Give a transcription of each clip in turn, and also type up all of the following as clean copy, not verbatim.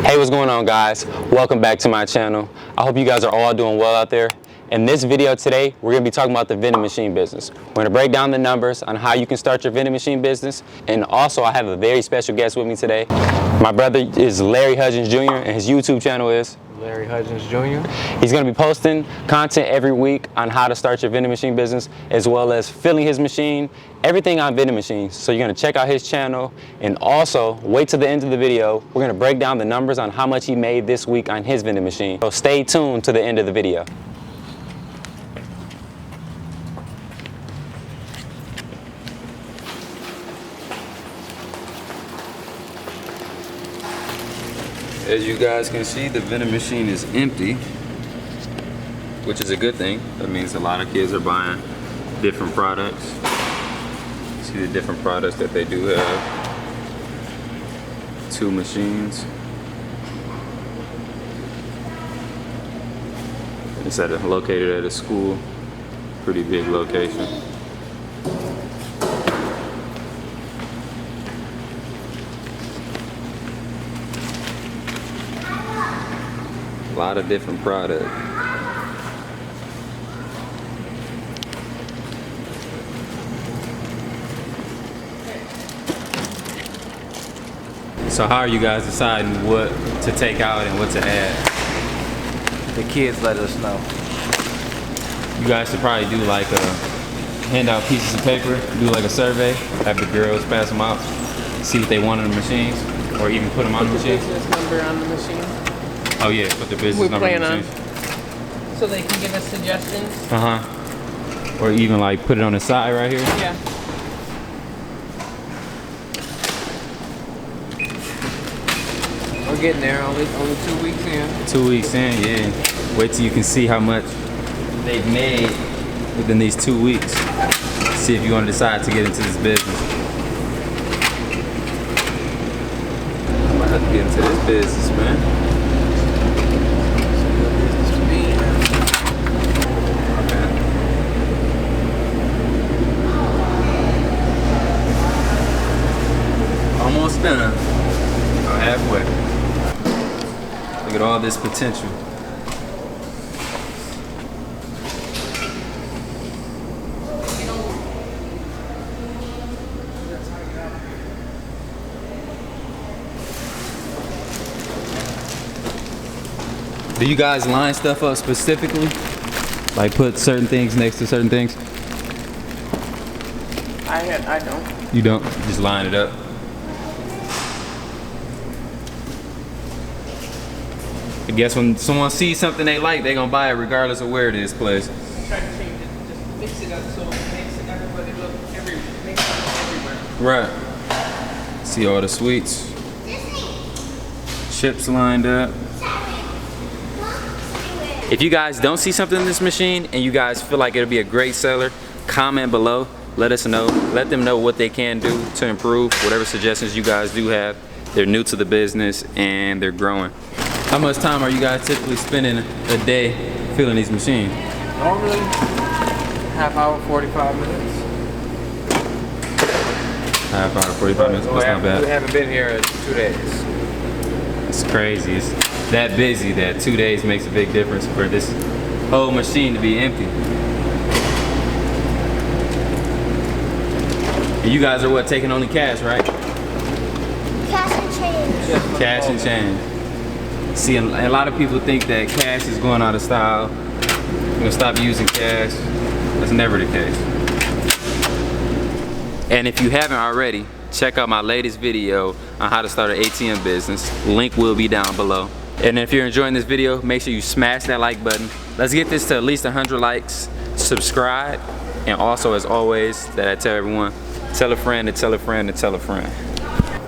Hey, what's going on, guys? Welcome back to my channel. I hope you guys are all doing well out there. In this video today, we're going to be talking about the vending machine business. We're going to break down the numbers on how you can start your vending machine business. And also, I have a very special guest with me today. My brother is Larry Hudgens Jr. and his YouTube channel is Larry Hudgens Jr. He's going to be posting content every week on how to start your vending machine business, as well as filling his machine, everything on vending machines. So you're going to check out his channel, and also wait till the end of the video. We're going to break down the numbers on how much he made this week on his vending machine. So stay tuned to the end of the video. As you guys can see, the vending machine is empty, which is a good thing. That means a lot of kids are buying different products. See the different products that they do have. 2 machines. It's located at a school, pretty big location. A lot of different products. So how are you guys deciding what to take out and what to add? The kids let us know. You guys should probably do like hand out pieces of paper, do like a survey, have the girls pass them out, see what they want on the machines, or even put them on the machines. Business number on the machine. Oh yeah, put the business number on the machines. So they can give us suggestions. Or even like put it on the side right here. Yeah. We're getting there, only 2 weeks in. 2 weeks in, yeah. Wait till you can see how much they've made within these 2 weeks. See if you want to decide to get into this business. I'm gonna have to get into this business, man. Almost done. About halfway. Look at all this potential. Do you guys line stuff up specifically? Like put certain things next to certain things? I don't. You don't? Just line it up. I guess when someone sees something they like, they're gonna buy it regardless of where it is placed. Try to change it. Just mix it up so it makes everybody look makes it everywhere. Right. See all the sweets. Chips lined up. If you guys don't see something in this machine and you guys feel like it'll be a great seller, comment below. Let us know. Let them know what they can do to improve. Whatever suggestions you guys do have. They're new to the business and they're growing. How much time are you guys typically spending a day filling these machines? Normally, half hour, 45 minutes. Half hour, 45 minutes. That's not bad. We haven't been here in 2 days. It's crazy. It's that busy that 2 days makes a big difference for this whole machine to be empty. And you guys are what, taking only cash, right? Cash and change. Cash and change. See, a lot of people think that cash is going out of style. We're gonna stop using cash. That's never the case. And if you haven't already, check out my latest video on how to start an ATM business. Link will be down below. And if you're enjoying this video, make sure you smash that like button. Let's get this to at least 100 likes. Subscribe. And also, as always, that I tell everyone, tell a friend to tell a friend to tell a friend.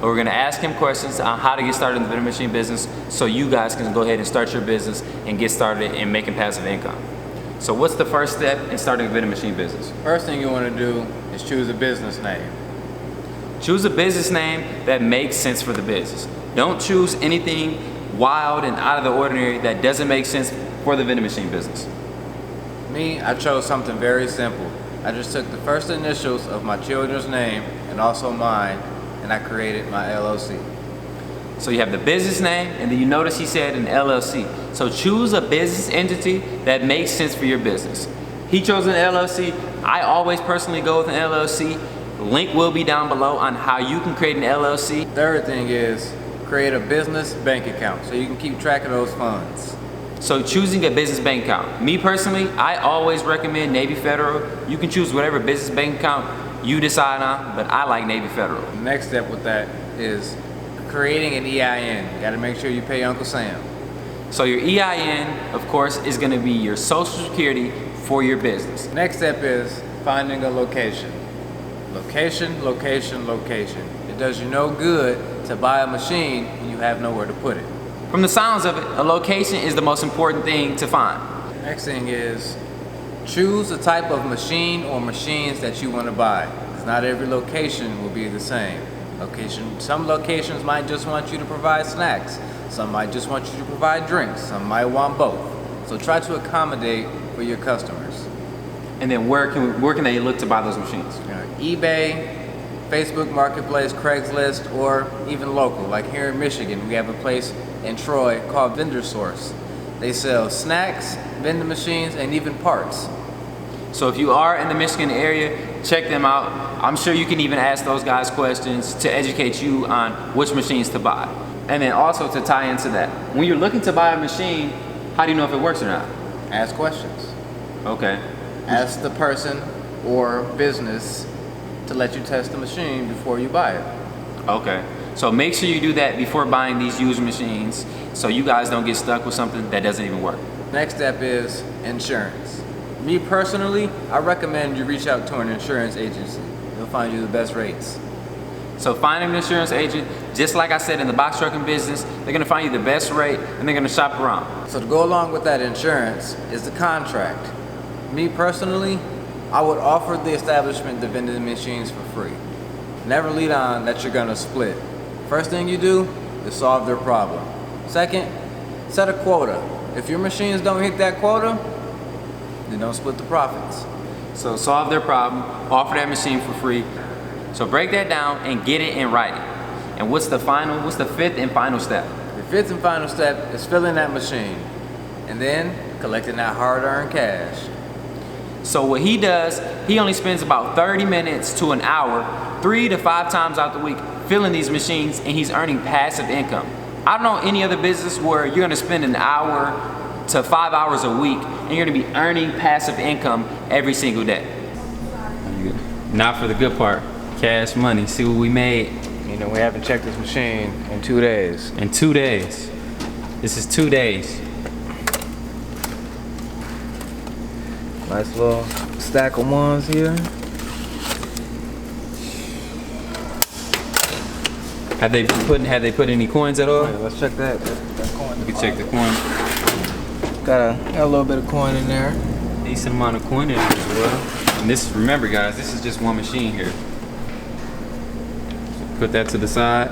We're gonna ask him questions on how to get started in the vending machine business so you guys can go ahead and start your business and get started in making passive income. So what's the first step in starting a vending machine business? First thing you want to do is choose a business name. Choose a business name that makes sense for the business. Don't choose anything wild and out of the ordinary that doesn't make sense for the vending machine business. Me, I chose something very simple. I just took the first initials of my children's name and also mine, and I created my LLC. So you have the business name, and then you notice he said an LLC. So choose a business entity that makes sense for your business. He chose an LLC. I always personally go with an LLC. Link will be down below on how you can create an LLC. Third thing is create a business bank account so you can keep track of those funds. So choosing a business bank account. Me personally, I always recommend Navy Federal. You can choose whatever business bank account you decide on, but I like Navy Federal. The next step with that is creating an EIN. You gotta make sure you pay Uncle Sam. So your EIN, of course, is gonna be your social security for your business. Next step is finding a location. Location, location, location. It does you no good to buy a machine when you have nowhere to put it. From the sounds of it, a location is the most important thing to find. Next thing is choose the type of machine or machines that you want to buy, because not every location will be the same. Some locations might just want you to provide snacks. Some might just want you to provide drinks. Some might want both. So try to accommodate for your customers. And then where can they look to buy those machines? eBay, Facebook Marketplace, Craigslist, or even local. Like here in Michigan, we have a place in Troy called Vendor Source. They sell snacks, vending machines, and even parts. So if you are in the Michigan area, check them out. I'm sure you can even ask those guys questions to educate you on which machines to buy. And then also to tie into that, when you're looking to buy a machine, how do you know if it works or not? Ask questions. Okay. Ask the person or business to let you test the machine before you buy it. Okay. So make sure you do that before buying these used machines so you guys don't get stuck with something that doesn't even work. Next step is insurance. Me personally, I recommend you reach out to an insurance agency. They'll find you the best rates. So find an insurance agent, just like I said in the box trucking business, they're gonna find you the best rate and they're gonna shop around. So to go along with that insurance is the contract. Me personally, I would offer the establishment the vending machines for free. Never lead on that you're gonna split. First thing you do is solve their problem. Second, set a quota. If your machines don't hit that quota, then don't split the profits. So solve their problem, offer that machine for free. So break that down and get it in writing. And what's the fifth and final step? The fifth and final step is filling that machine and then collecting that hard-earned cash. So what he does, he only spends about 30 minutes to an hour, 3 to 5 times out the week filling these machines, and he's earning passive income. I don't know any other business where you're gonna spend an hour to 5 hours a week and you're gonna be earning passive income every single day. Now for the good part, cash money. See what we made. You know, we haven't checked this machine in 2 days. In 2 days. This is 2 days. Nice little stack of ones here. Have they put any coins at all? Right, let's check that coin. We can check the coin. Got a little bit of coin in there. Decent amount of coin in there as well. And this, remember guys, this is just one machine here. So put that to the side.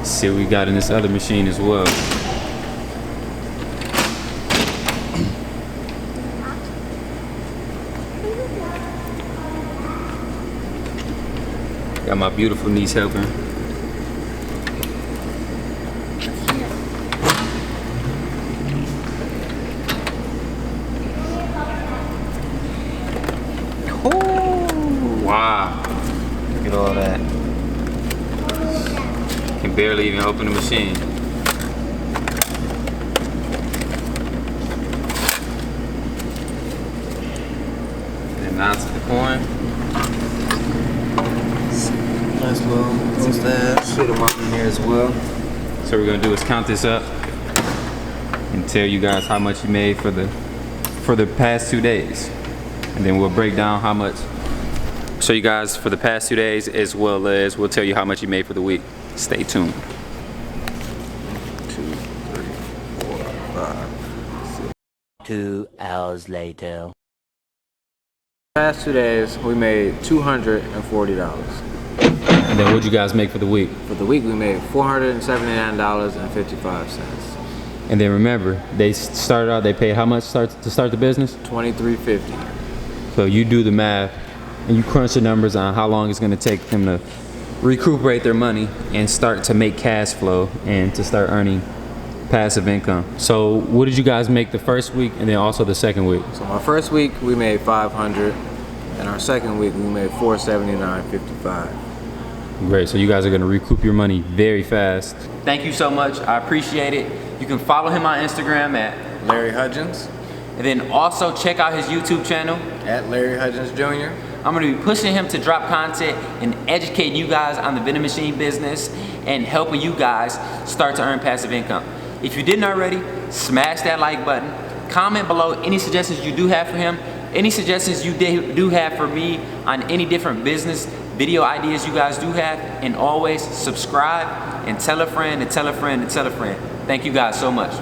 See what we got in this other machine as well. Got my beautiful niece helping. Oh, wow. Look at all that. Can barely even open the machine. And now to the coin. Nice little stash. Fit them up in there as well. So what we're gonna do is count this up and tell you guys how much you made for the past 2 days, and then we'll break down how much. So you guys for the past 2 days, as well as we'll tell you how much you made for the week. Stay tuned. 2, 3, 4, 5, 6. 2 hours later. Past 2 days, we made $240. And then what'd you guys make for the week? For the week, we made $479.55. And then remember, they started out, they paid how much to start the business? $23.50. So you do the math and you crunch the numbers on how long it's gonna take them to recuperate their money and start to make cash flow and to start earning passive income. So what did you guys make the first week and then also the second week? So my first week we made 500, and our second week we made 479.55. Great, so you guys are gonna recoup your money very fast. Thank you so much, I appreciate it. You can follow him on Instagram at Larry Hudgens, and then also check out his YouTube channel. at Larry Hudgens Jr. I'm gonna be pushing him to drop content and educating you guys on the vending machine business and helping you guys start to earn passive income. If you didn't already, smash that like button. Comment below any suggestions you do have for him, any suggestions you do have for me on any different business video ideas you guys do have, and always subscribe and tell a friend and tell a friend and tell a friend. Thank you guys so much.